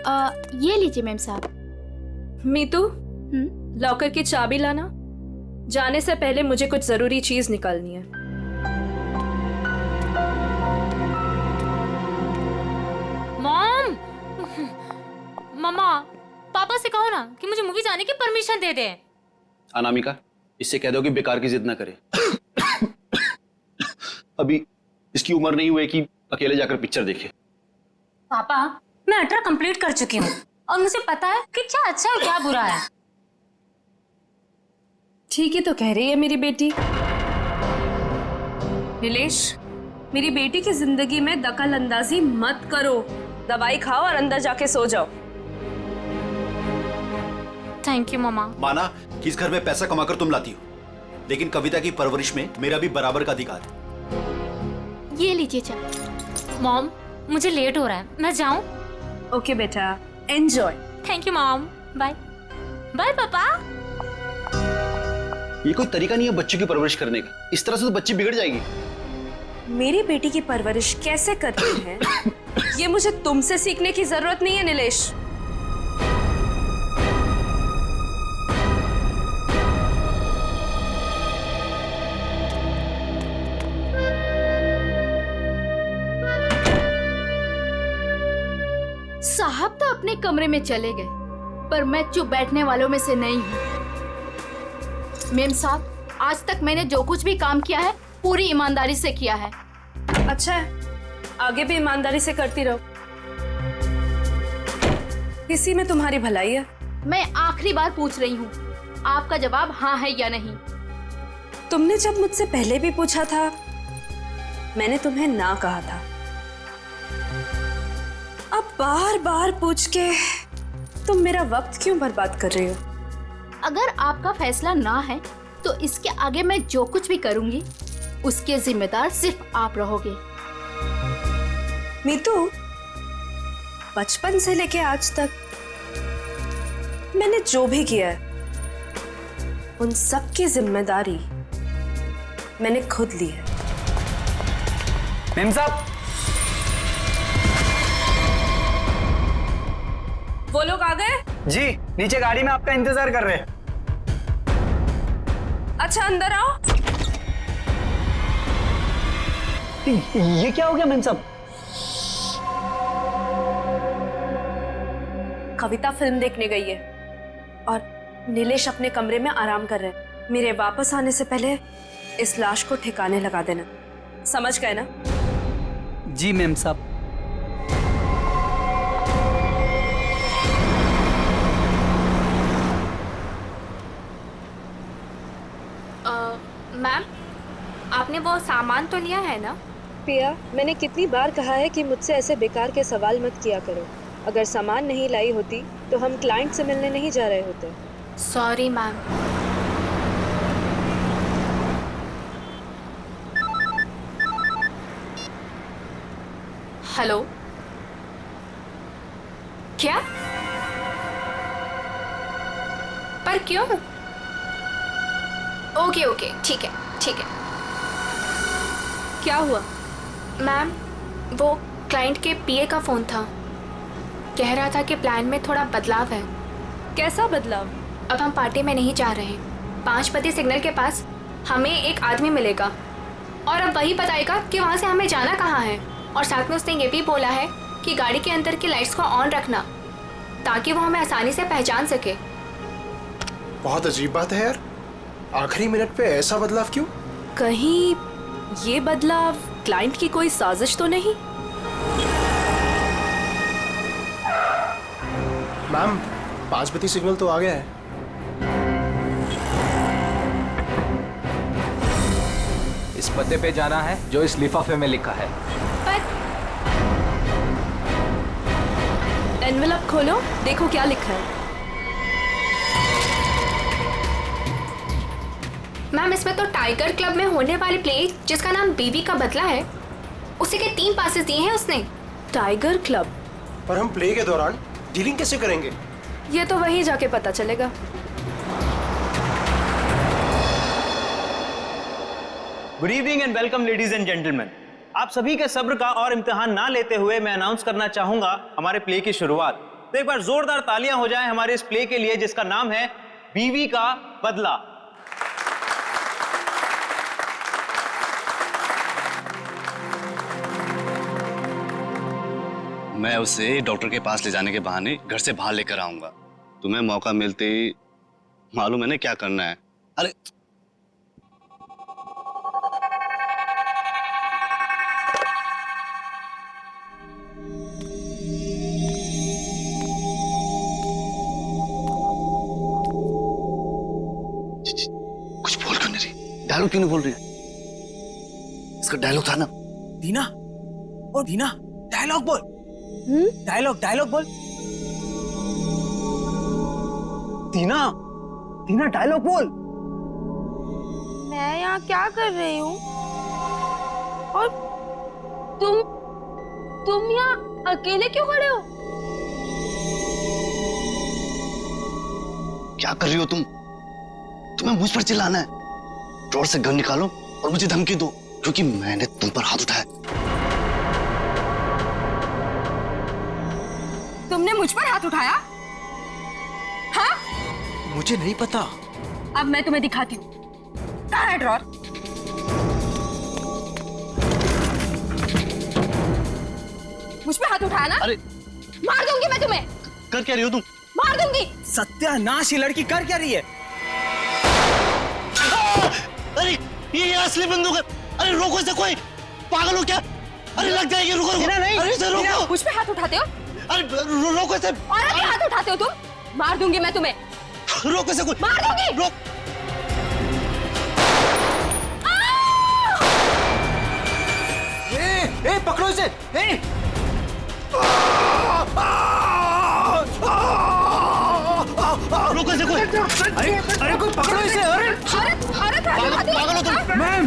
ये लीजिए मैम साहब। मीतू, लॉकर की चाबी लाना। जाने से पहले मुझे कुछ जरूरी चीज निकालनी है। मॉम, मम्मा, पापा से कहो ना कि मुझे मूवी जाने की परमिशन दे दे। अनामिका, इससे कह दो कि बेकार की जिद ना करे। अभी इसकी उम्र नहीं हुई कि अकेले जाकर पिक्चर देखे। पापा, मैं 18 कंप्लीट कर चुकी हूँ और मुझे पता है कि क्या अच्छा है क्या बुरा है। ठीक ही तो कह रही है मेरी बेटी। नीलेश, मेरी बेटी की जिंदगी में दखल अंदाजी मत करो। दवाई खाओ और अंदर जाके सो जाओ। थैंक यू मम्मा। माना कि इस घर में पैसा कमाकर तुम लाती हो, लेकिन कविता की परवरिश में मेरा भी बराबर का अधिकार है। ये लीजिए चाय। मॉम, मुझे लेट हो रहा है, मैं जाऊं? ओके बेटा, enjoy. Thank you mom. Bye bye papa. ये कोई तरीका नहीं है बच्चों की परवरिश करने का। इस तरह से तो बच्ची बिगड़ जाएगी। मेरी बेटी की परवरिश कैसे करते हैं ये मुझे तुमसे सीखने की जरूरत नहीं है नीलेश। साहब तो अपने कमरे में चले गए, पर मैं चुप बैठने वालों में से नहीं हूँ। मेम साहब, आज तक मैंने जो कुछ भी काम किया है पूरी ईमानदारी से किया है। अच्छा है, आगे भी ईमानदारी से करती रहो। इसी में तुम्हारी भलाई है। मैं आखिरी बार पूछ रही हूँ, आपका जवाब हाँ है या नहीं। तुमने जब मुझसे पहले भी पूछा था, मैंने तुम्हें ना कहा था। अब बार बार पूछ के तुम मेरा वक्त क्यों बर्बाद कर रही हो? अगर आपका फैसला ना है तो इसके आगे मैं जो कुछ भी करूंगी उसके जिम्मेदार सिर्फ आप रहोगे। मीतू, बचपन से लेके आज तक मैंने जो भी किया है उन सब की जिम्मेदारी मैंने खुद ली है। मेम साहब, वो लोग आ गए? जी नीचे गाड़ी में आपका इंतजार कर रहे हैं। अच्छा, अंदर आओ। ये क्या हो गया मेम साहब? कविता फिल्म देखने गई है और नीलेश अपने कमरे में आराम कर रहे हैं। मेरे वापस आने से पहले इस लाश को ठिकाने लगा देना, समझ गए ना? जी मेम साहब। मैम, आपने वो सामान तो लिया है ना? पिया, मैंने कितनी बार कहा है कि मुझसे ऐसे बेकार के सवाल मत किया करो। अगर सामान नहीं लाई होती तो हम क्लाइंट से मिलने नहीं जा रहे होते। Sorry ma'am. हेलो, क्या? पर क्यों? ओके ओके, ठीक है ठीक है। क्या हुआ? मैम, वो क्लाइंट के पीए का फोन था। कह रहा था कि प्लान में थोड़ा बदलाव है। कैसा बदलाव? अब हम पार्टी में नहीं जा रहे हैं। 5 बजे सिग्नल के पास हमें एक आदमी मिलेगा और अब वही बताएगा कि वहाँ से हमें जाना कहाँ है। और साथ में उसने ये भी बोला है कि गाड़ी के अंदर की लाइट्स को ऑन रखना ताकि वो हमें आसानी से पहचान सके। बहुत अजीब बात है यार, आखिरी मिनट पे ऐसा बदलाव क्यों? कहीं ये बदलाव क्लाइंट की कोई साजिश तो नहीं? मैम, 5 बजे सिग्नल तो आ गया है। इस पते पे जाना है जो इस लिफाफे में लिखा है। पर एनवेलप खोलो, देखो क्या लिखा है। मैम, इसमें तो टाइगर क्लब में होने वाली प्ले जिसका नाम बीवी का बदला है, उसी के 3 पासेस दिए हैं उसने। Tiger club? पर हम प्ले के दौरान डीलिंग कैसे करेंगे? ये तो वहीं जाके पता चलेगा। Good evening and welcome ladies and gentleman. आप सभी के सब्र का और इम्तिहान ना लेते हुए मैं अनाउंस करना चाहूंगा हमारे प्ले की शुरुआत। तो एक बार जोरदार तालियां हो जाएं हमारे इस प्ले के लिए जिसका नाम है बीवी का बदला। मैं उसे डॉक्टर के पास ले जाने के बहाने घर से बाहर लेकर आऊंगा। तुम्हें मौका मिलते ही मालूम है ना क्या करना है। अरे कुछ बोल क्यों नहीं रही? डायलॉग क्यों नहीं बोल रही? इसका डायलॉग था ना। दीना, ओ दीना, डायलॉग बोल। डायलॉग बोल। टीना, टीना डायलॉग बोल। मैं यहाँ क्या कर रही हूँ? और तुम यहाँ अकेले क्यों खड़े हो? क्या कर रही हो तुम? तुम्हें मुझ पर चिल्लाना है? ड्रॉर से गन निकालो और मुझे धमकी दो, क्योंकि मैंने तुम पर हाथ उठाया। तुमने मुझ पर हाथ उठाया? हाँ? मुझे नहीं पता। अब मैं तुम्हें दिखाती हूँ। कहाँ है ड्रॉर? मुझ पे हाथ उठाया ना? अरे मार दूंगी मैं तुम्हें। कर क्या रही हो तुम? मार दूंगी। सत्यानाश, ये लड़की कर क्या रही है? अरे ये असली बंदूक है। अरे रोको इसे, कोई पागल हो क्या? अरे लग जाएगी, रुको रुको। नहीं, अरे इसे रोको। मुझ पे हाथ उठाते हो? अरे रोको इसे। और अभी हाथ उठाते हो तुम? मार दूंगी मैं तुम्हें। रोको इसे, कोई मार दूंगी। रोक। ए, पकड़ो इसे। ए! रोको इसे कोई। अरे कोई पकड़ो इसे। अरे पागल हो तुम? मैम,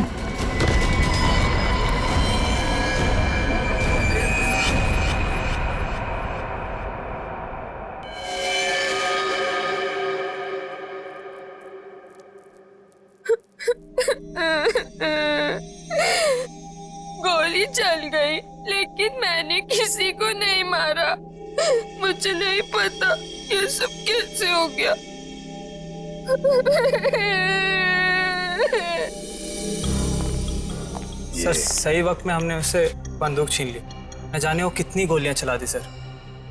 गोली चल गई, लेकिन मैंने किसी को नहीं मारा। मुझे नहीं पता ये सब कैसे हो गया। सर सही वक्त में हमने उससे बंदूक छीन ली। न जाने वो कितनी गोलियां चला दी सर।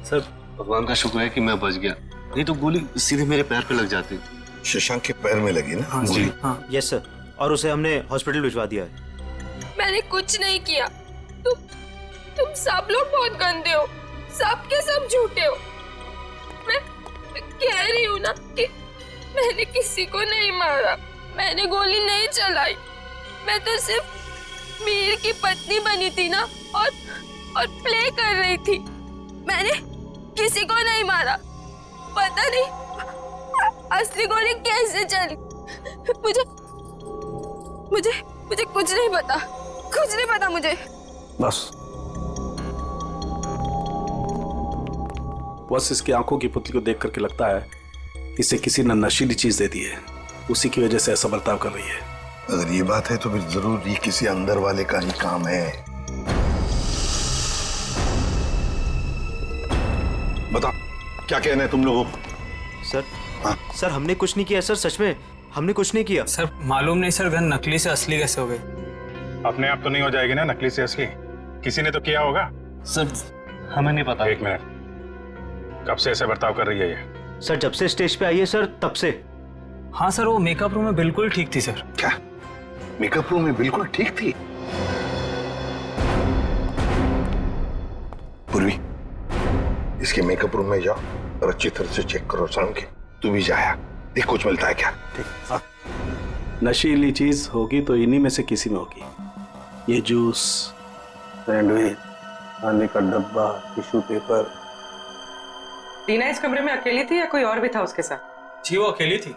सर भगवान का शुक्र है कि मैं बच गया, नहीं तो गोली सीधे मेरे पैर पे लग जाती। शशांक के पैर में लगी ना? हाँ जी। हाँ यस सर, और उसे हमने हॉस्पिटल भिजवा दिया है। मैंने कुछ नहीं किया। तुम सब लोग बहुत गंदे हो, सब के सब झूठे हो। मैं कह रही हूँ ना कि मैंने किसी को नहीं मारा, मैंने गोली नहीं चलाई। मैं तो सिर्फ मीर की पत्नी बनी थी ना, और प्ले कर रही थी। मैंने किसी को नहीं मारा। पता नहीं असली गोली कैसे चली। मुझे कुछ नहीं पता मुझे। बस इसकी आंखों की पुतली को देख करके लगता है इसे किसी ने नशीली चीज दे दी है, उसी की वजह से ऐसा बर्ताव कर रही है। अगर ये बात है तो फिर जरूर ये किसी अंदर वाले का ही काम है। बता, क्या कहना है तुम लोगों को? सर हाँ? सर हमने कुछ नहीं किया सर, सच में हमने कुछ नहीं किया। सर मालूम नहीं सर, गन नकली से असली कैसे हो गई? अपने आप तो नहीं हो जाएगी ना नकली से असली, किसी ने तो किया होगा। सर हमें नहीं पता। एक मिनट, कब से ऐसे बर्ताव कर रही है ये? सर जब से स्टेज पे आई है सर, तब से। हाँ सर, वो मेकअप रूम में बिल्कुल ठीक थी सर। क्या मेकअप रूम में बिल्कुल ठीक थी? पूर्वी, इसके मेकअप रूम में जाओ और अच्छी तरह से चेक करो। शाम के तू भी जाया, देख कुछ मिलता है क्या। ठीक। नशीली चीज होगी तो इन्हीं में से किसी में होगी। ये जूस, सैंडविच, खाने का डब्बा, टिश्यू पेपर। टीना इस कमरे में अकेली थी या कोई और भी था उसके साथ? जी वो अकेली थी।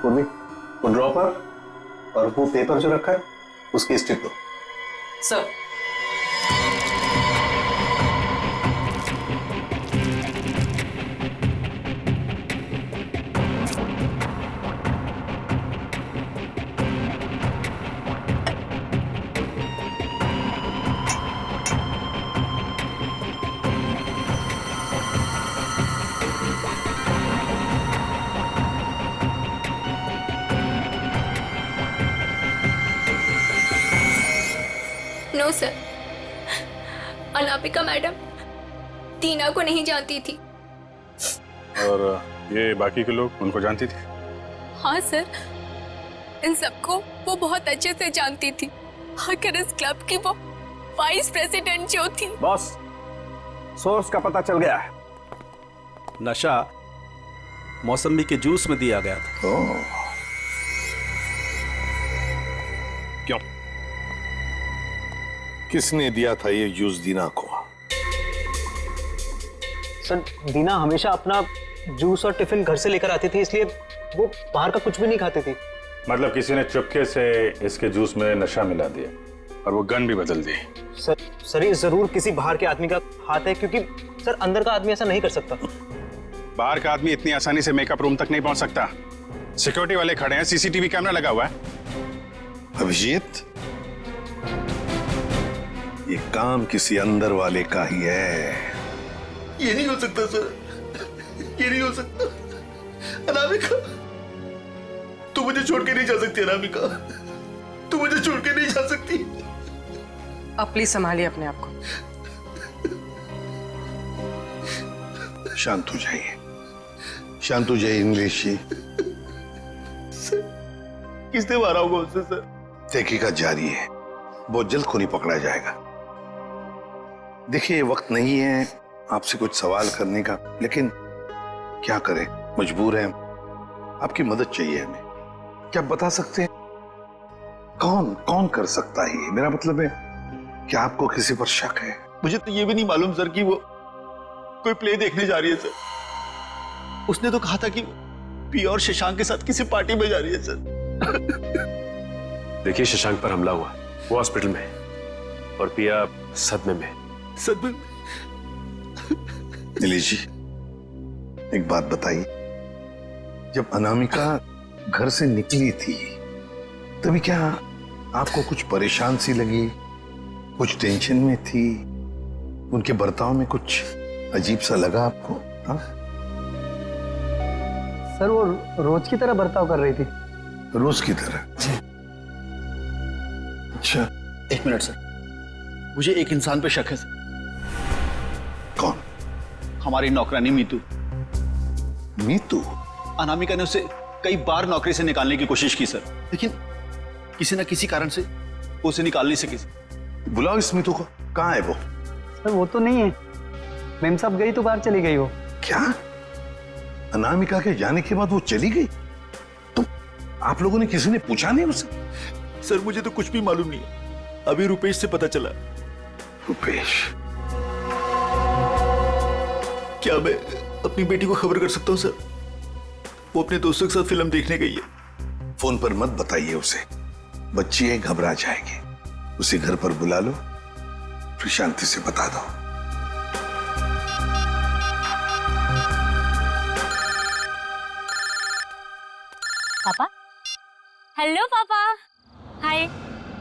पूर्वी, वो ड्रॉपर और वो पेपर जो रखा है उसकी स्ट्रिप दो। Sir no sir, Anamika madam Tina को नहीं जानती थी। और ये बाकी के लोग उनको जानती थी? हाँ सर, इन सबको वो बहुत अच्छे से जानती थी। आखिर इस क्लब की वो वाइस प्रेसिडेंट जो थी। बॉस, सोर्स का पता चल गया है। नशा मौसमी के जूस में दिया गया था। क्यों? किसने दिया था ये जूस दीना को? सर, दीना हमेशा अपना जूस और टिफिन घर से लेकर आती थी, इसलिए वो बाहर का कुछ भी नहीं खाती थी। मतलब किसी ने चुपके से इसके जूस में नशा मिला दिया और वो गन भी बदल दी। सर ये जरूर किसी बाहर के आदमी का हाथ है, क्योंकि सर अंदर का आदमी ऐसा नहीं कर सकता। बाहर का आदमी इतनी आसानी से मेकअप रूम तक नहीं पहुंच सकता। सिक्योरिटी वाले खड़े हैं, सीसीटीवी कैमरा लगा हुआ है। अभिजीत, ये काम किसी अंदर वाले का ही है। ये नहीं हो सकता सर, ये नहीं हो सकता। अनामिका, तू मुझे छोड़ के नहीं जा सकती। अनामिका, तू मुझे छोड़ के नहीं जा सकती। आप प्लीज संभालिए अपने आप को। शांत हो जाइए, शांत हो जाइए इंग्लिश जी। किसने मारा होगा उससे सर? तहकीकात जारी है, बहुत जल्द खूनी पकड़ा जाएगा। देखिए, वक्त नहीं है आपसे कुछ सवाल करने का, लेकिन क्या करें, मजबूर हैं। आपकी मदद चाहिए हमें। क्या बता सकते हैं कौन कौन कर सकता है? मेरा मतलब है, क्या आपको किसी पर शक है? मुझे तो ये भी नहीं मालूम सर कि वो कोई प्ले देखने जा रही है सर। उसने तो कहा था कि पिया और शशांक के साथ किसी पार्टी में जा रही है सर। देखिए, शशांक पर हमला हुआ, वो हॉस्पिटल में है और पिया सदमे में। सदमे? नीलेश जी, एक बात बताइए, जब अनामिका घर से निकली थी तभी क्या आपको कुछ परेशान सी लगी, कुछ टेंशन में थी? उनके बर्ताव में कुछ अजीब सा लगा आपको? हाँ सर, वो रोज की तरह बर्ताव कर रही थी। रोज की तरह? अच्छा, एक मिनट सर, मुझे एक इंसान पे शक है सर। कौन? हमारी नौकरानी मीतू। मीतू? अनामिका ने उसे कई बार नौकरी से निकालने की कोशिश की सर, लेकिन किसी न किसी कारण से वो उसे निकाल नहीं सकी। बुलाओ इस मीतू को। कहाँ है वो? सर वो तो नहीं है, मेम साहब गई तो बाहर चली गई वो। क्या? अनामिका के जाने के बाद वो चली गई? तो आप लोगों ने किसी ने पूछा नहीं उसे? सर मुझे तो कुछ भी मालूम नहीं है, अभी रुपेश से पता चला। रुपेश? क्या मैं अपनी बेटी को खबर कर सकता हूँ सर? वो अपने दोस्तों के साथ फिल्म देखने गई है। फोन पर मत बताइए उसे, बच्ची है, घबरा जाएगी। उसे घर पर बुला लो, फिर शांति से बता दो। पापा? हेलो पापा। हाय।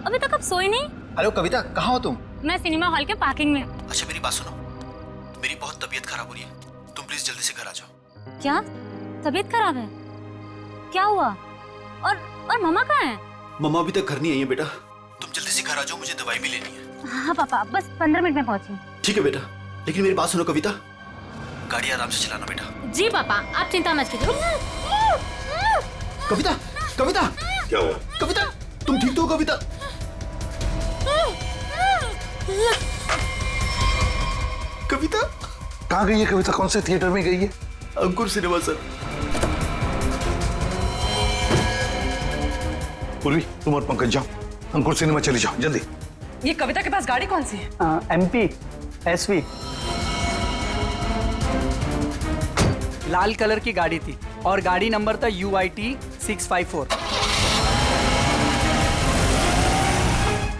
अभी तक आप सोए नहीं? हेलो कविता, कहाँ हो तुम? मैं सिनेमा हॉल के पार्किंग में। अच्छा मेरी बात सुनो, मेरी बहुत तबीयत खराब हो रही है, तुम प्लीज जल्दी से घर आ जाओ। क्या तबीयत खराब है? क्या हुआ? और मम्मा कहाँ है? मम्मा अभी तक घर नहीं आई है बेटा, तुम जल्दी से घर आ जाओ, मुझे दवाई भी लेनी है। हाँ पापा, बस 15 मिनट में पहुंची। ठीक है बेटा, लेकिन मेरी बात सुनो कविता, गाड़ी आराम से चलाना बेटा। जी पापा, आप चिंता मत कीजिए। कविता, कविता, क्या हुआ? कविता, तुम ठीक तो हो कविता? कविता कहाँ गई है? कविता कौन से थिएटर में गई है? अंकुर सिनेमा सर। पूर्वी, तुम और पंकज जाओ, अंकुर सिनेमा चली जाओ जल्दी। ये कविता के पास गाड़ी कौन सी है? MP SV। लाल कलर की गाड़ी थी और गाड़ी नंबर था UIT 654।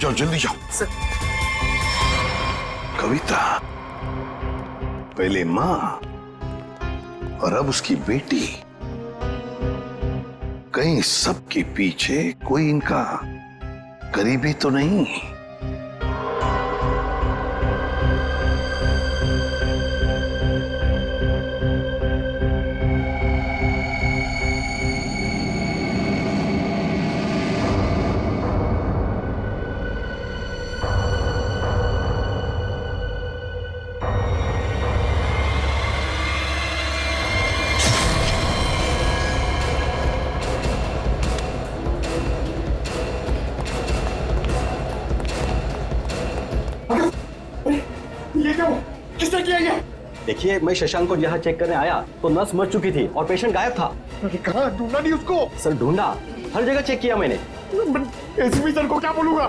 जाओ जल्दी जाओ। कविता, पहले माँ और अब उसकी बेटी, कहीं सबके पीछे कोई इनका करीबी तो नहीं? देखिए, मैं शशांक को यहाँ चेक करने आया तो नर्स मर चुकी थी और पेशेंट गायब था। कहाँ ढूंढा नहीं उसको? सर ढूंढा, हर जगह चेक किया मैंने। एसपी सर को क्या बोलूंगा?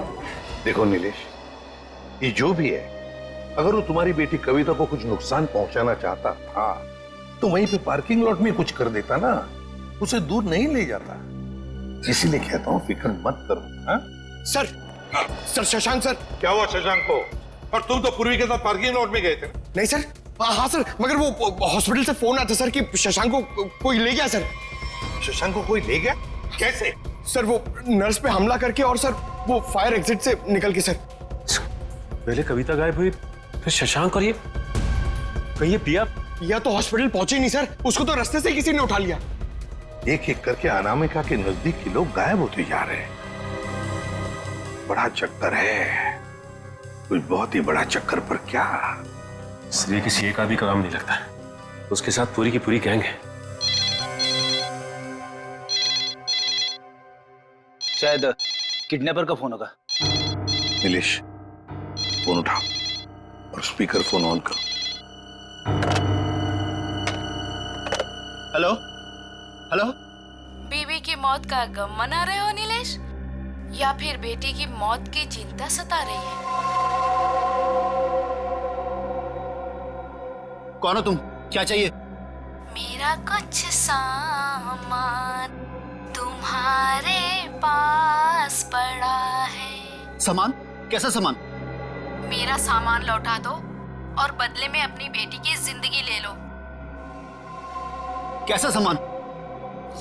देखो नीलेश, ये जो भी है, अगर वो तुम्हारी बेटी कविता को कुछ नुकसान पहुंचाना चाहता था तो वहीं पे पार्किंग लॉट में कुछ कर देता ना, उसे दूर नहीं ले जाता। इसीलिए कहता हूँ फिक्र मत करो। हाँ? Sir Shashank sir. क्या हुआ शशांक को? और तुम तो पूर्वी के साथ पार्किंग लॉट में गए थे। नहीं सर, हाँ सर, मगर वो हॉस्पिटल से फोन आता सर कि शशांक को कोई ले गया सर। शशांक को कोई ले गया? कैसे? सर वो नर्स पे हमला करके और सर वो फायर एग्जिट से निकल के सर। पहले कविता गायब हुई, फिर शशांक और ये कहिए पिया तो हॉस्पिटल पहुंचे नहीं सर, उसको तो रास्ते से किसी ने उठा लिया। एक एक करके अनामिका के नजदीक के लोग गायब होते जा रहे हैं। बड़ा चक्कर है, कुछ बहुत ही बड़ा चक्कर। पर क्या? इसलिए किसी एक आदमी का काम नहीं लगता, उसके साथ पूरी की पूरी गैंग है। शायद किडनैपर का फोन होगा। नीलेश, फोन उठाओ और स्पीकर फोन ऑन करो। Hello hello. बीवी की मौत का गम मना रहे हो नीलेश, या फिर बेटी की मौत की चिंता सता रही है? कौन हो तुम? क्या चाहिए? मेरा कुछ सामान तुम्हारे पास पड़ा है। सामान? कैसा सामान? मेरा सामान लौटा दो और बदले में अपनी बेटी की जिंदगी ले लो। कैसा सामान?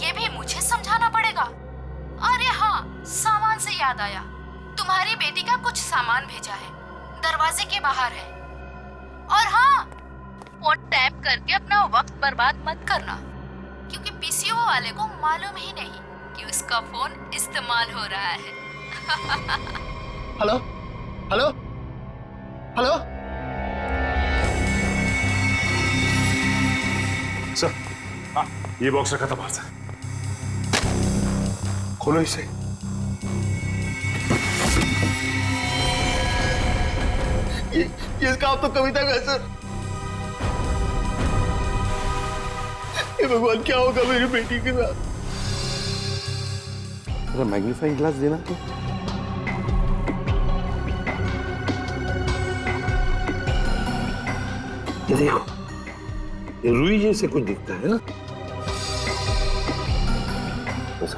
ये भी मुझे समझाना पड़ेगा? अरे हाँ, सामान से याद आया, तुम्हारी बेटी का कुछ सामान भेजा है, दरवाजे के बाहर है। और हाँ, फोन टैप करके अपना वक्त बर्बाद मत करना, क्योंकि पीसीओ वाले को मालूम ही नहीं कि उसका फोन इस्तेमाल हो रहा है। Hello hello hello. सर, हाँ, ये बॉक्स रखा था बाहर से। खोलो इसे। ये काम तो कविता का है सर। हे भगवान, क्या होगा मेरी बेटी के साथ? थोड़ा मैग्नीफाइंग ग्लास देना तो। ये देखो, ये रुई जैसे कुछ दिखता है ना?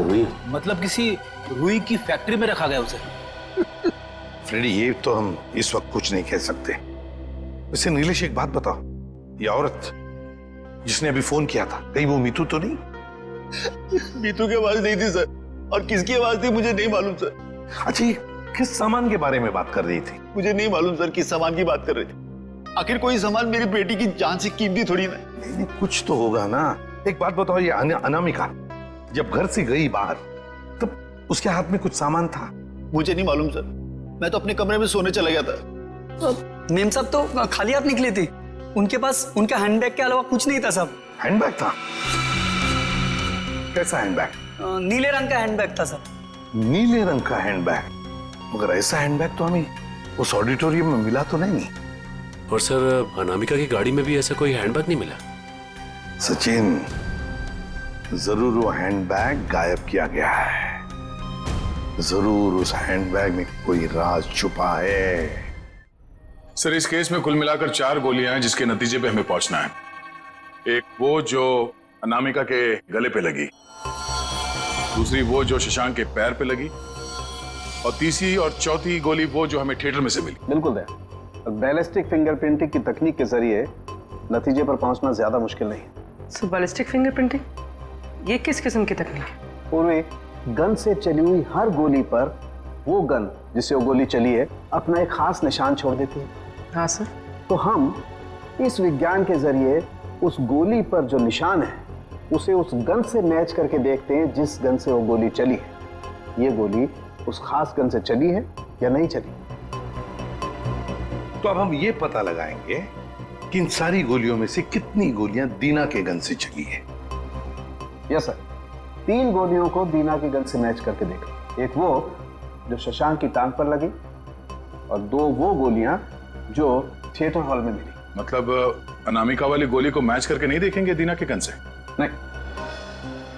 रुई मतलब किसी रुई की फैक्ट्री में रखा गया उसे। फ्रेडी, ये तो हम इस वक्त कुछ नहीं कह सकते। वैसे नीलेश, एक बात बताओ, ये औरत जिसने अभी फोन किया था, कहीं वो मीतू तो नहीं? मीतू की आवाज नहीं थी सर, और किसकी आवाज थी मुझे नहीं मालूम सर। अच्छा, ये किस सामान के बारे में बात कर रही थी? मुझे नहीं मालूम सर किस सामान की बात कर रही थी। आखिर कोई सामान मेरी बेटी की जान से कीमती थोड़ी ना। नहीं, कुछ तो होगा ना। एक बात बताओ, ये अनामिका जब घर से गई बाहर, तब उसके हाथ में कुछ सामान था? मुझे नहीं मालूम सर, मैं तो अपने कमरे में सोने चला गया था। मेम साहब तो खाली हाथ निकली थी, उनके पास उनका हैंडबैग के अलावा कुछ नहीं था साहब। हैंडबैग था? कैसा हैंडबैग? नीले रंग का हैंडबैग था सर। नीले रंग का हैंडबैग? मगर ऐसा हैंडबैग तो हमें उस ऑडिटोरियम में मिला तो नहीं। और सर, अनामिका की गाड़ी में भी ऐसा कोई हैंडबैग नहीं मिला। सचिन, जरूर वो हैंडबैग गायब किया गया है। जरूर उस हैंडबैग में कोई राज छुपा है। सर, इस केस में कुल मिलाकर 4 गोलियां हैं जिसके नतीजे पे हमें पहुंचना है। एक वो जो अनामिका के गले पे लगी, दूसरी वो जो शशांक के पैर पे लगी, और तीसरी और चौथी गोली वो जो हमें थिएटर में से मिली। बिल्कुल दया, बैलिस्टिक फिंगरप्रिंटिंग की तकनीक के जरिए नतीजे पर पहुंचना ज्यादा मुश्किल नहीं है। सो बैलिस्टिक फिंगरप्रिंटिंग, ये किस किस्म की तकनीक है? पूर्वी गन से चली हुई हर गोली पर वो गन जिससे वो गोली चली है अपना एक खास निशान छोड़ देती है। हाँ सर। तो हम इस विज्ञान के जरिए उस गोली पर जो निशान है उसे उस गन से मैच करके देखते हैं जिस गन से वो गोली चली है। ये गोली उस खास गन से चली है या नहीं चली। तो अब हम ये पता लगाएंगे कि इन सारी गोलियों में से कितनी गोलियां दीना के गन से चली है। यस सर, 3 गोलियों को दीना के गन से मैच करके देखो। एक वो जो शशांक की टांग पर लगी और 2 वो गोलियां जो थिएटर हॉल में मिली। मतलब अनामिका वाली गोली को मैच करके नहीं देखेंगे दीना के गन से? नहीं।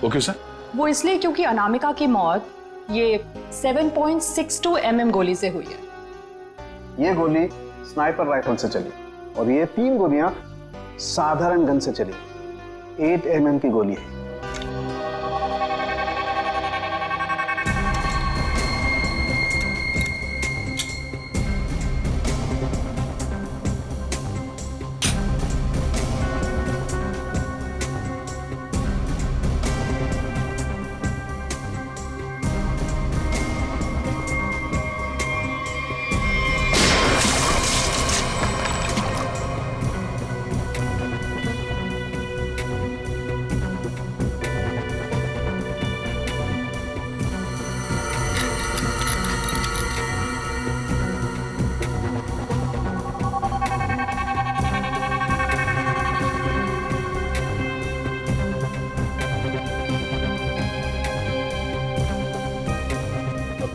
वो क्यों सर? वो इसलिए क्योंकि अनामिका की मौत ये 7.62 mm गोली से हुई है। ये गोली स्नाइपर राइफल से चली और ये 3 गोलियां साधारण गन से चली। 8 mm की गोली है।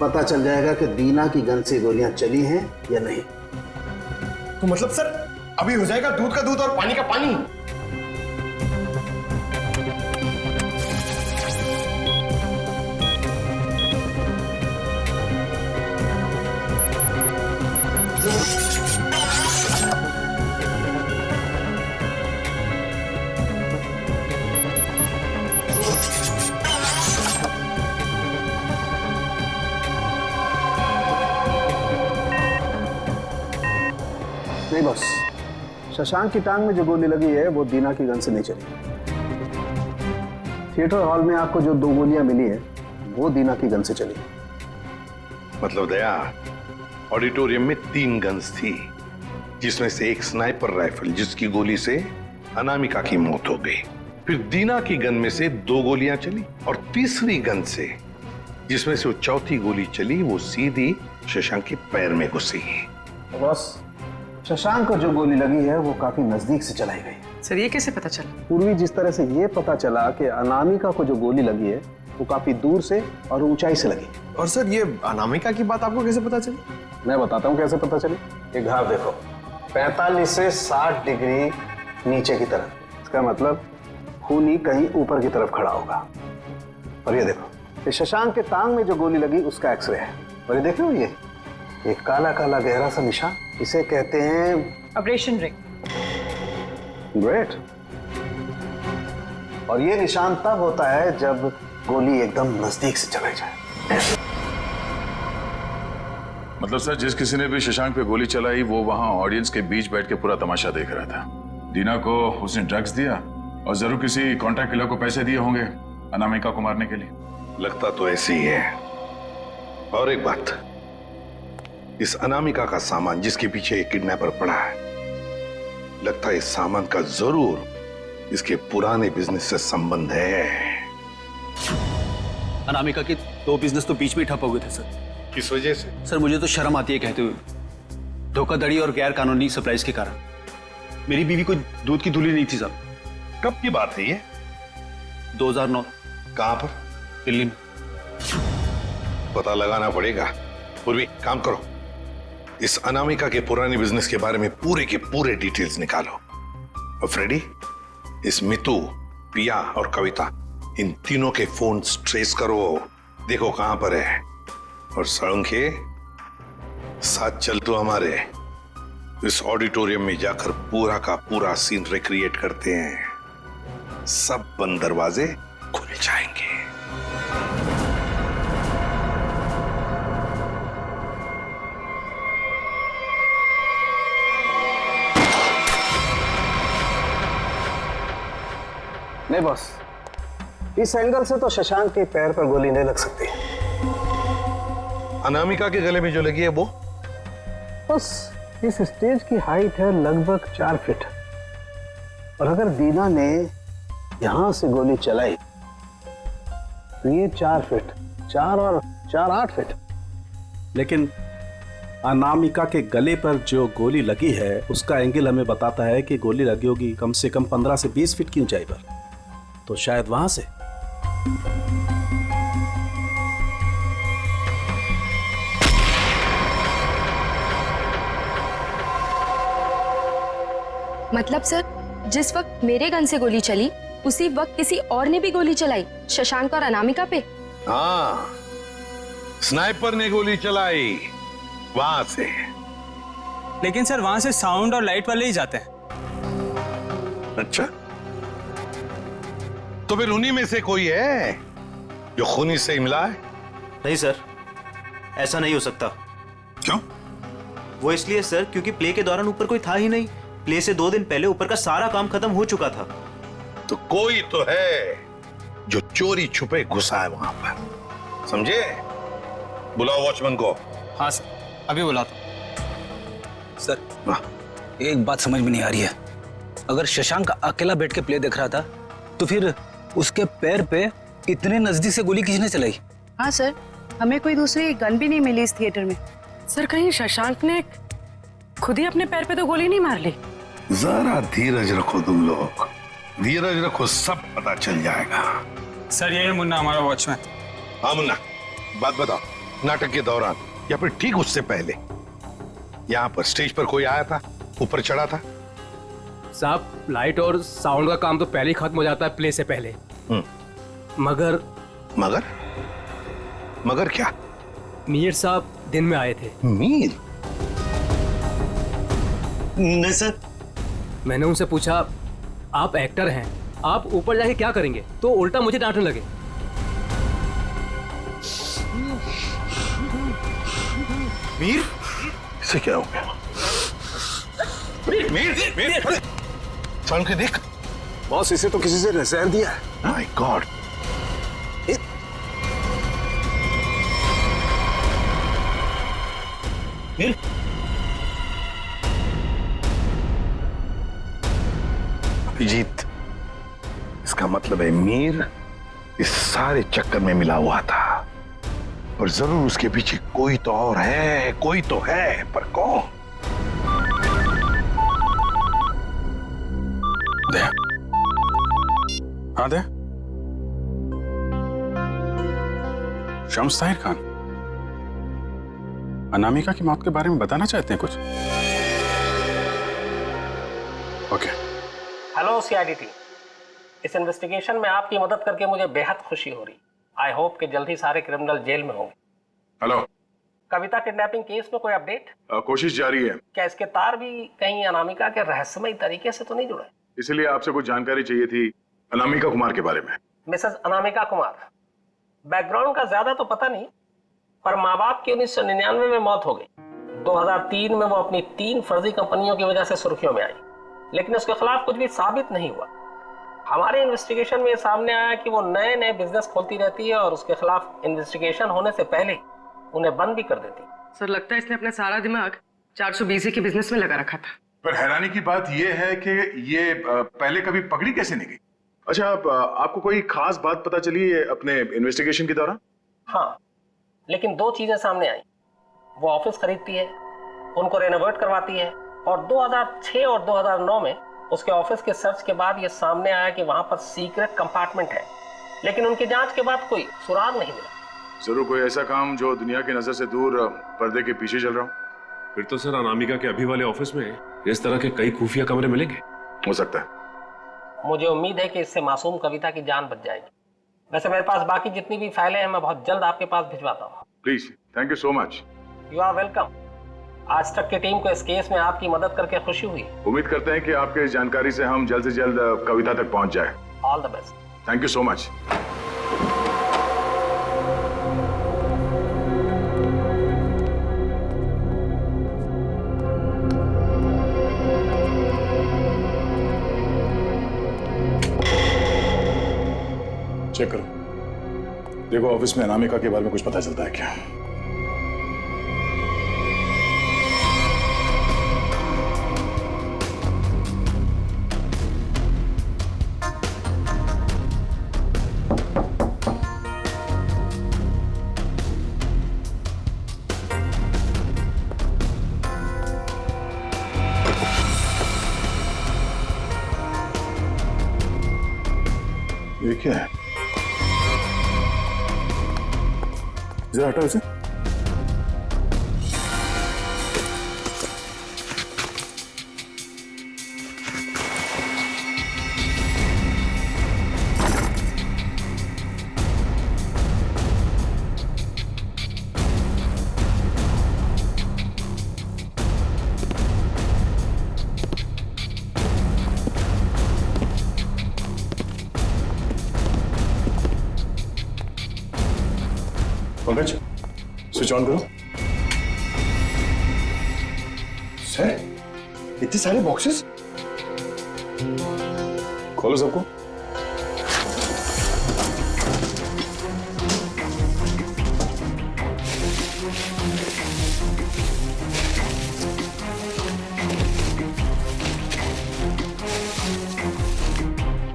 पता चल जाएगा कि दीना की गन से गोलियां चली हैं या नहीं। तो मतलब सर अभी हो जाएगा दूध का दूध और पानी का पानी। नहीं बॉस, शशांक की टांग में जो गोली लगी है वो दीना की गन से नहीं चली। थिएटर हॉल में आपको जो 2 गोलियां मिली है वो दीना की गन से चली। मतलब दया, ऑडिटोरियम में 3 गन्स थी, जिसमें से एक स्नाइपर राइफल जिसकी गोली से अनामिका की मौत हो गई। फिर दीना की गन में से 2 गोलियां चली और तीसरी गन से जिसमें से वो चौथी गोली चली वो सीधी शशांक के पैर में घुसी। बॉस, शशांक को जो गोली लगी है वो काफी नजदीक से चलाई गई। सर ये कैसे पता चला? पूर्वी जिस तरह से ये पता चला कि अनामिका को जो गोली लगी है वो काफी दूर से और ऊंचाई से लगी। और सर ये अनामिका की बात आपको कैसे पता चली? मैं बताता हूँ कैसे पता चली। ये घाव देखो, 45 से 60 डिग्री नीचे की तरफ। इसका मतलब खूनी कहीं ऊपर की तरफ खड़ा होगा। और ये देखो, ये शशांक के टांग में जो गोली लगी उसका एक्सरे है। और ये देख रहे हो, ये काला काला गहरा सा निशान, इसे कहते हैं ऑपरेशन रिंग। ग्रेट। और ये निशान तब होता है जब गोली एकदम नजदीक से चलाई जाए। मतलब सर जिस किसी ने भी शशांक पे गोली चलाई वो वहां ऑडियंस के बीच बैठ के पूरा तमाशा देख रहा था। दीना को उसने ड्रग्स दिया और जरूर किसी कॉन्ट्रैक्ट किलर को पैसे दिए होंगे अनामिका को मारने के लिए। लगता तो ऐसे ही है। और एक बात, इस अनामिका का सामान जिसके पीछे एक किडनैपर पड़ा है, लगता है इस सामान का जरूर इसके पुराने बिजनेस से संबंध है। अनामिका के 2 बिजनेस तो बीच में ठप हो गए थे सर। किस वजह से? सर मुझे तो शर्म आती है कहते हुए। धोखाधड़ी और गैर कानूनी सप्लाईज के कारण। मेरी बीवी कोई दूध की धुली नहीं थी साहब। कब की बात है ये? 2009। कहां पर? दिल्ली में। पता लगाना पड़ेगा। पूर्वी काम करो, इस अनामिका के पुराने बिजनेस के बारे में पूरे के पूरे डिटेल्स निकालो। और फ्रेडी, इस मितू, पिया और कविता, इन तीनों के फोन ट्रेस करो, देखो कहां पर है। और सड़ंखे साथ चल तो हमारे इस ऑडिटोरियम में जाकर पूरा का पूरा सीन रिक्रिएट करते हैं। सब बंद दरवाजे खुल जाएंगे। नहीं बॉस, इस एंगल से तो शशांक के पैर पर गोली नहीं लग सकती। अनामिका के गले में जो लगी है वो? बस इस स्टेज की हाइट है लगभग 4 फीट। और अगर दीना ने यहां से गोली चलाई तो ये 4 फीट, 4 और 4 8 फीट। लेकिन अनामिका के गले पर जो गोली लगी है उसका एंगल हमें बताता है कि गोली लगी होगी कम से कम 15 से 20 फीट की ऊंचाई पर। तो शायद वहां से। मतलब सर जिस वक्त मेरे गन से गोली चली उसी वक्त किसी और ने भी गोली चलाई, शशांक और अनामिका पे। हाँ, स्नाइपर ने गोली चलाई वहां से। लेकिन सर वहां से साउंड और लाइट वाले ही जाते हैं। अच्छा, तो फिर उन्हीं में से कोई है जो खूनी से मिला है? नहीं सर, ऐसा नहीं हो सकता। क्यों? वो इसलिए सर क्योंकि प्ले के दौरान ऊपर कोई था ही नहीं। प्ले से 2 दिन पहले ऊपर का सारा काम खत्म हो चुका था। तो कोई तो है जो चोरी छुपे घुसा है वहां पर, समझे? बुलाओ वॉचमैन को। हाँ सर, अभी बुलाता हूं। सर, एक बात समझ में नहीं आ रही है। अगर शशांक अकेला बैठ के प्ले देख रहा था तो फिर उसके पैर पे इतने नजदीक से गोली किसने चलाई? हाँ सर, हमें कोई दूसरी गन भी नहीं मिली इस थिएटर में। सर कहीं शशांक ने खुद ही अपने पैर पे तो गोली नहीं मार ली? जरा धीरज रखो तुम लोग, धीरज रखो, सब पता चल जाएगा। सर ये है मुन्ना, हमारा वॉचमैन। हाँ मुन्ना, बात बताओ, नाटक के दौरान या फिर ठीक उससे पहले यहाँ पर स्टेज पर कोई आया था, ऊपर चढ़ा था? साहब, लाइट और साउंड का काम तो पहले ही खत्म हो जाता है प्ले से पहले। मगर मगर मगर क्या? मीर साहब दिन में आए थे। मीर? नहीं सर। मैंने उनसे पूछा, आप एक्टर हैं, आप ऊपर जाके क्या करेंगे? तो उल्टा मुझे डांटने लगे। मीर? इसे क्या हो गया? मीर, मीर, साउंड के देख। बॉस, इसे तो किसी से नजर दिया है। My God. मीर? अभिजीत, इसका मतलब है मीर इस सारे चक्कर में मिला हुआ था, और जरूर उसके पीछे कोई तो और है, कोई तो है, पर कौन? दे। हाँ दे। शम्स ताहिर खान, अनामिका की मौत के बारे में बताना चाहते हैं कुछ? ओके। हेलो सीआईडी टीम, इस इन्वेस्टिगेशन में आपकी मदद करके मुझे बेहद खुशी हो रही। आई होप कि जल्द ही सारे क्रिमिनल जेल में होंगे। हेलो। कविता किडनैपिंग केस में कोई अपडेट? कोशिश जारी है। क्या इसके तार भी कहीं अनामिका के रहस्यमय तरीके से तो नहीं जुड़े? इसलिए आपसे कुछ जानकारी चाहिए थी अनामिका कुमार के बारे में। मिसेस अनामिका कुमार, बैकग्राउंड का ज्यादा तो पता नहीं, पर माँ बाप की 1999 में मौत हो गई। 2003 में वो अपनी 3 फर्जी कंपनियों की वजह से सुर्खियों में आई, लेकिन उसके खिलाफ कुछ भी साबित नहीं हुआ। हमारे इन्वेस्टिगेशन में सामने आया कि वो नए नए बिजनेस खोलती रहती है और उसके खिलाफ इन्वेस्टिगेशन होने से पहले उन्हें बंद भी कर देती। सर लगता है इसने अपना सारा दिमाग 420 के बिजनेस में लगा रखा था। पर हैरानी की बात यह है कि ये पहले कभी पकड़ी कैसे नहीं गई? अच्छा, आपको कोई खास बात पता चली है अपने इन्वेस्टिगेशन के दौरान? हाँ, लेकिन 2 चीजें सामने आई। वो ऑफिस खरीदती है, उनको रेनोवेट करवाती है, और 2006 और 2009 में उसके ऑफिस के सर्च के बाद ये सामने आया कि वहां पर सीक्रेट कंपार्टमेंट है, लेकिन उनकी जांच के बाद कोई सुराग नहीं मिला। जरूर कोई ऐसा काम जो दुनिया की नजर से दूर पर्दे के पीछे चल रहा हो। फिर तो सर अनामिका के अभी वाले ऑफिस में इस तरह के कई खुफिया कमरे मिलेंगे। हो सकता है। मुझे उम्मीद है कि इससे मासूम कविता की जान बच जाएगी। वैसे मेरे पास बाकी जितनी भी फाइलें हैं मैं बहुत जल्द आपके पास भिजवाता हूँ। Please, thank you so much. You are welcome. आज तक की टीम को इस केस में आपकी मदद करके खुशी हुई। उम्मीद करते हैं कि आपके इस जानकारी से हम जल्द से जल्द कविता तक पहुंच जाए। All the best. Thank you so much. Check करो, देखो ऑफिस में अनामिका के बारे में कुछ पता चलता है क्या? ये क्या है? जरा हटाओ इसे। स्विच ऑन करो। सर इतने सारे बॉक्सेस, खोलो सबको।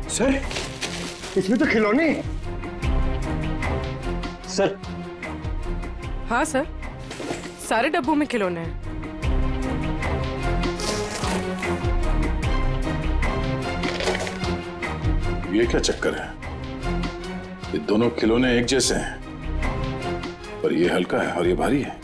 सर इसमें तो खिलौने। सर। हाँ सर, सारे डब्बों में खिलौने हैं। ये क्या चक्कर है? ये दोनों खिलौने एक जैसे हैं, पर ये हल्का है और ये भारी है।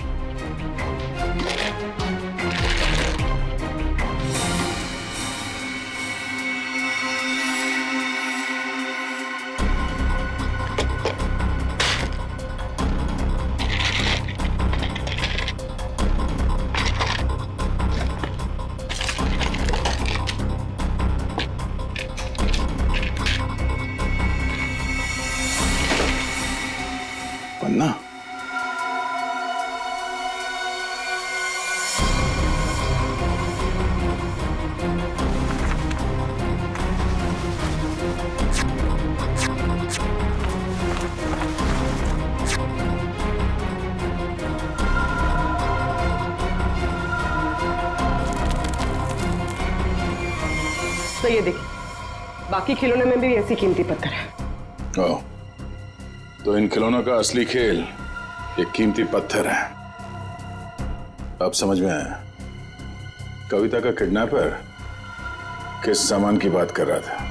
पन्ना। तो ये देखिए, बाकी खिलौने में भी ऐसी कीमती पत्थर है। ओह, तो इन खिलौनों का असली खेल ये कीमती पत्थर है। अब समझ में आया। कविता का किडनैपर किस सामान की बात कर रहा था।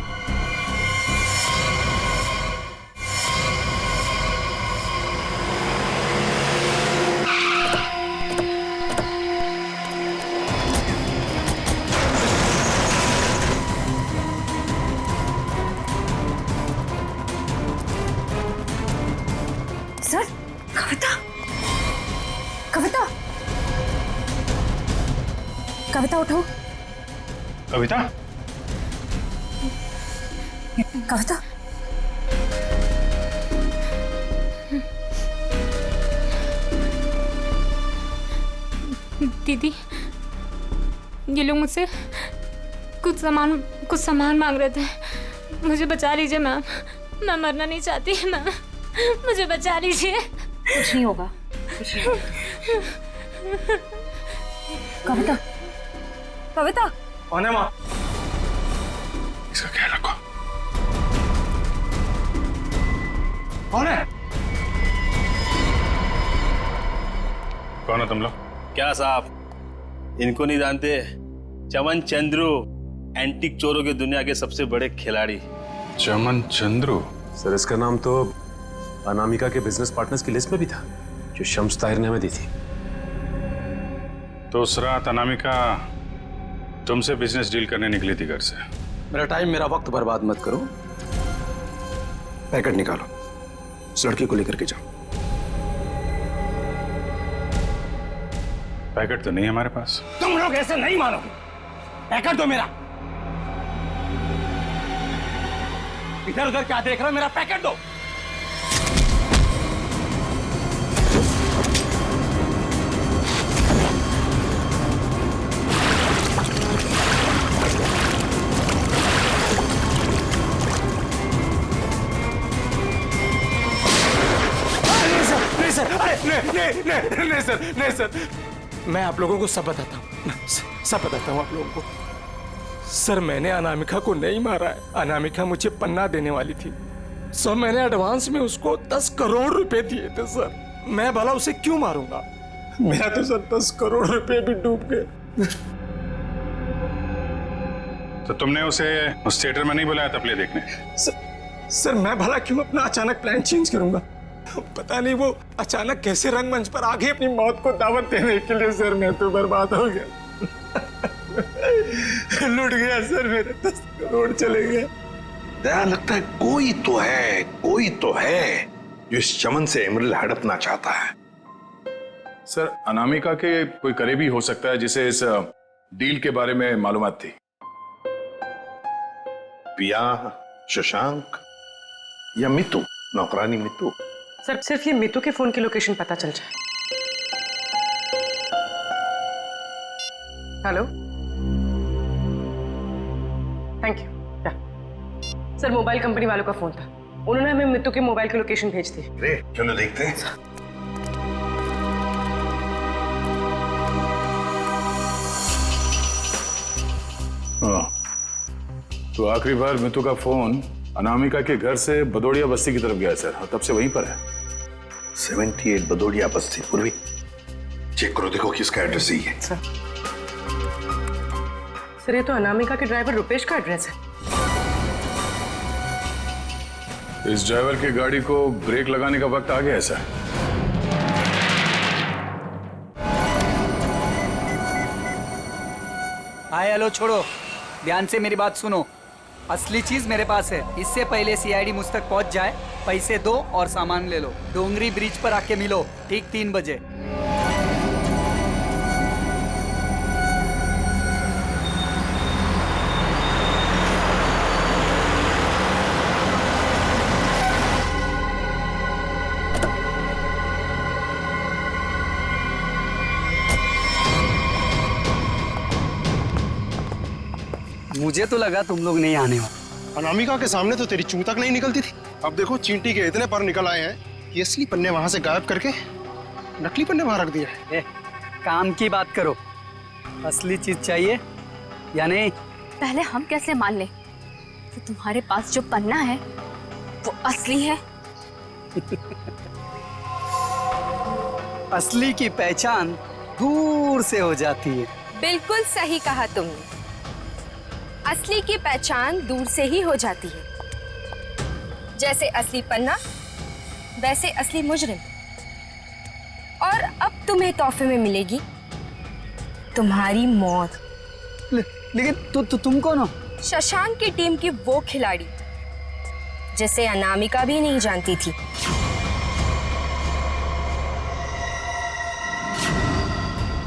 सर, कविता, कविता, कविता उठो। कविता? कविता, दीदी, ये लोग मुझसे कुछ सामान मांग रहे थे। मुझे बचा लीजिए मैम, मैं मरना नहीं चाहती मैम, मुझे बचा लीजिए। कुछ नहीं होगा, कुछ नहीं होगा। कविता, कविता, कौन है माँ? इसका ख्याल रखो। कौन है? कौन है तुम लोग? क्या साहब, इनको नहीं जानते? चमन चंद्रू, एंटीक चोरों की दुनिया के सबसे बड़े खिलाड़ी। चमन चंद्रू? सर इसका नाम तो अनामिका के बिजनेस पार्टनर्स की लिस्ट में भी था, जो शम्स ताहिर ने हमें दी थी। तो उस रात अनामिका तुमसे बिजनेस डील करने निकली थी घर से। मेरा टाइम, मेरा वक्त बर्बाद मत करो। पैकेट निकालो, उस लड़की को लेकर के जाओ। पैकेट तो नहीं है हमारे पास। तुम लोग ऐसे नहीं मानोगे। पैकेट दो मेरा। इधर उधर क्या देख रहे हो? मेरा पैकेट दो। नहीं सर, नहीं सर, मैं आप लोगों को सब बताता हूँ, सब बताता हूँ आप लोगों को। सर मैंने अनामिका को नहीं मारा है। अनामिका मुझे पन्ना देने वाली थी, सो मैंने एडवांस में उसको 10 करोड़ रुपए दिए थे सर। मैं भला उसे क्यों मारूंगा? मेरा तो सर 10 करोड़ रुपए भी डूब गए। तो तुमने उसे उस थिएटर में नहीं बुलाया था प्ले देखने? सर मैं भला क्यों अपना अचानक प्लान चेंज करूंगा? पता नहीं वो अचानक कैसे रंगमंच पर आ गई अपनी मौत को दावत देने के लिए। सर मैं तो बर्बाद हो गया। लूट गया सर, मेरे 10 करोड़ चले गए। दया, लगता है कोई तो है, कोई तो है जो इस चमन से एमरल्ड हड़पना चाहता है। सर अनामिका के कोई करीबी हो सकता है जिसे इस डील के बारे में मालूमात थी। पिया, शशांक या मितू, नौकरानी मितू? सर सिर्फ ये मितू के फोन की लोकेशन पता चल जाए। Hello, thank you. Sir, mobile company वालों का फोन था, उन्होंने हमें मित्तू के मोबाइल की लोकेशन भेज दी। चलो देखते हैं। हाँ, तो आखिरी बार मितू का फोन अनामिका के घर से बदोड़िया बस्ती की तरफ गया सर, और तब से वहीं पर है। 78 बदोड़िया बस्ती। पूर्वी चेक करो, देखो किसका एड्रेस सही है। सर, ये तो अनामिका के ड्राइवर रुपेश का एड्रेस है। इस ड्राइवर की गाड़ी को ब्रेक लगाने का वक्त आ गया है सर। हाय हेलो छोड़ो, ध्यान से मेरी बात सुनो। असली चीज मेरे पास है। इससे पहले सीआईडी मुझ तक पहुंच जाए, पैसे दो और सामान ले लो। डोंगरी ब्रिज पर आके मिलो ठीक 3 बजे। मुझे तो लगा तुम लोग नहीं आने वाले। अनामिका के सामने तो तेरी चूं तक नहीं निकलती थी। अब देखो चींटी के इतने पर निकल आए हैं कि असली पन्ने वहां से गायब करके नकली पन्ने वहां रख दिए। काम की बात करो, असली चीज चाहिए या नहीं? पहले हम कैसे मान लें कि तुम्हारे पास जो पन्ना है वो असली है? असली की पहचान दूर से हो जाती है। बिल्कुल सही कहा तुमने, असली की पहचान दूर से ही हो जाती है। जैसे असली पन्ना वैसे असली मुजरिम। और अब तुम्हें तोहफे में मिलेगी तुम्हारी मौत। लेकिन तुम कौन हो? शशांक की टीम की वो खिलाड़ी जिसे अनामिका भी नहीं जानती थी।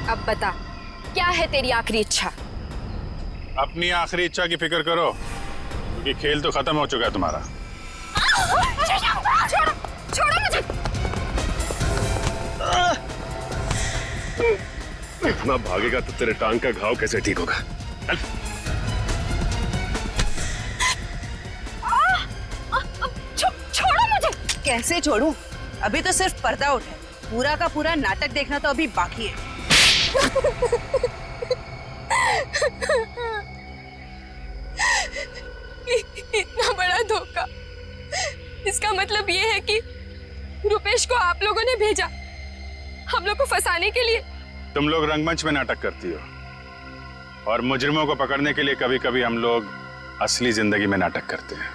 अब बता, क्या है तेरी आखिरी इच्छा? अपनी आखिरी इच्छा की फिक्र करो, क्योंकि खेल तो खत्म हो चुका है तुम्हारा। छोड़ो मुझे। इतना भागेगा तो तेरे टांग का घाव कैसे ठीक होगा? छोड़ो मुझे। कैसे छोड़ूं? अभी तो सिर्फ पर्दा उठा है, पूरा का पूरा नाटक देखना तो अभी बाकी है। इतना बड़ा धोखा, इसका मतलब ये है कि रुपेश को आप लोगों ने भेजा हम लोग को फंसाने के लिए। तुम लोग रंगमंच में नाटक करती हो, और मुजरिमों को पकड़ने के लिए कभी कभी हम लोग असली जिंदगी में नाटक करते हैं।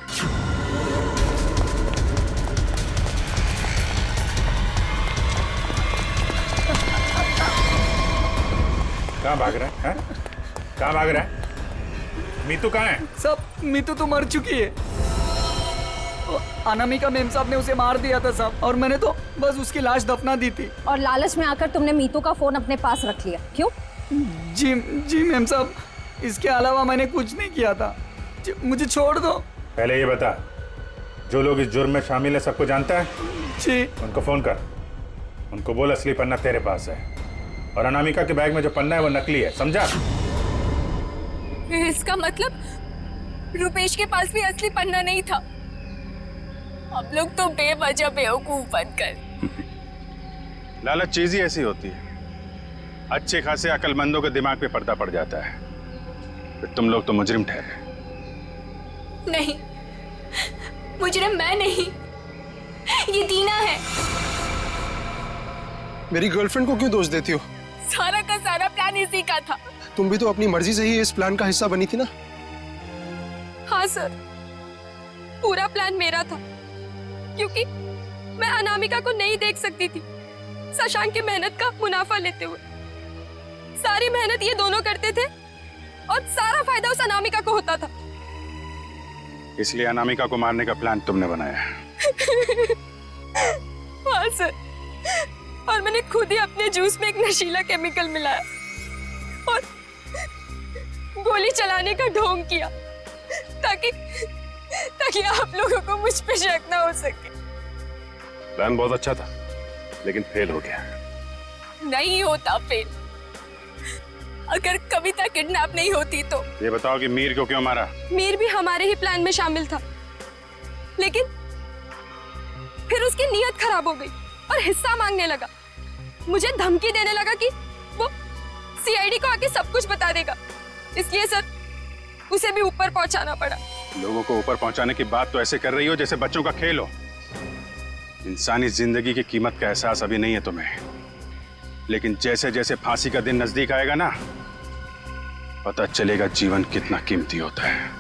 कहाँ भाग रहा है? कहाँ भाग रहा है? मीतू कहाँ है? सब, मीतू तो मर चुकी है। अनामिका मेम साहब ने उसे मार दिया था साहब, और मैंने तो बस उसकी लाश दफना दी थी। और लालच में आकर तुमने मीतू का फोन अपने पास रख लिया, क्यों? जी मेम साहब, इसके अलावा मैंने कुछ नहीं किया था। मुझे छोड़ दो। पहले ये बता, जो लोग इस जुर्म में शामिल है सबको जानता है? जी। उनको फोन कर, उनको बोल असली पन्ना तेरे पास है, और अनामिका के बैग में जो पन्ना है वो नकली है, समझा? इसका मतलब रुपेश के पास भी असली पन्ना नहीं था। हम लोग तो बेवजह बेवकूफ बनकर। लालच चीज ही ऐसी होती है, अच्छे खासे अकलमंदों के दिमाग पे पर्दा पड़ जाता है, फिर तुम लोग तो मुजरिम ठहरे। नहीं, मुजरिम मैं नहीं, ये दीना है। मेरी गर्लफ्रेंड को क्यों दोष देती हो? सारा का सारा प्लान इसी का था। तुम भी तो अपनी मर्जी से ही इस प्लान का हिस्सा बनी थी ना? हाँ सर, पूरा प्लान मेरा था, क्योंकि मैं अनामिका को नहीं देख सकती थी शशांक की मेहनत का मुनाफा लेते हुए। सारी मेहनत ये दोनों करते थे और सारा फायदा उस अनामिका को होता था। इसलिए अनामिका को मारने का प्लान तुमने बनाया। हाँ सर, और मैंने खुद ही अपने जूस में एक नशीला केमिकल मिलाया और गोली चलाने का ढोंग किया, ताकि आप लोगों को मुझ पे शक ना हो सके। प्लान बहुत अच्छा था, लेकिन फेल हो गया। नहीं होता फेल। अगर कविता किडनैप नहीं होती तो। ये बताओ कि मीर को क्यों मारा? मीर भी हमारे ही प्लान में शामिल था, लेकिन फिर उसकी नीयत खराब हो गई और हिस्सा मांगने लगा। मुझे धमकी देने लगा कि वो सीआईडी को आके सब कुछ बता देगा। इसलिए सर उसे भी ऊपर पहुंचाना पड़ा। लोगों को ऊपर पहुंचाने की बात तो ऐसे कर रही हो जैसे बच्चों का खेल हो। इंसानी जिंदगी की कीमत का एहसास अभी नहीं है तुम्हें, लेकिन जैसे जैसे फांसी का दिन नजदीक आएगा ना, पता चलेगा जीवन कितना कीमती होता है।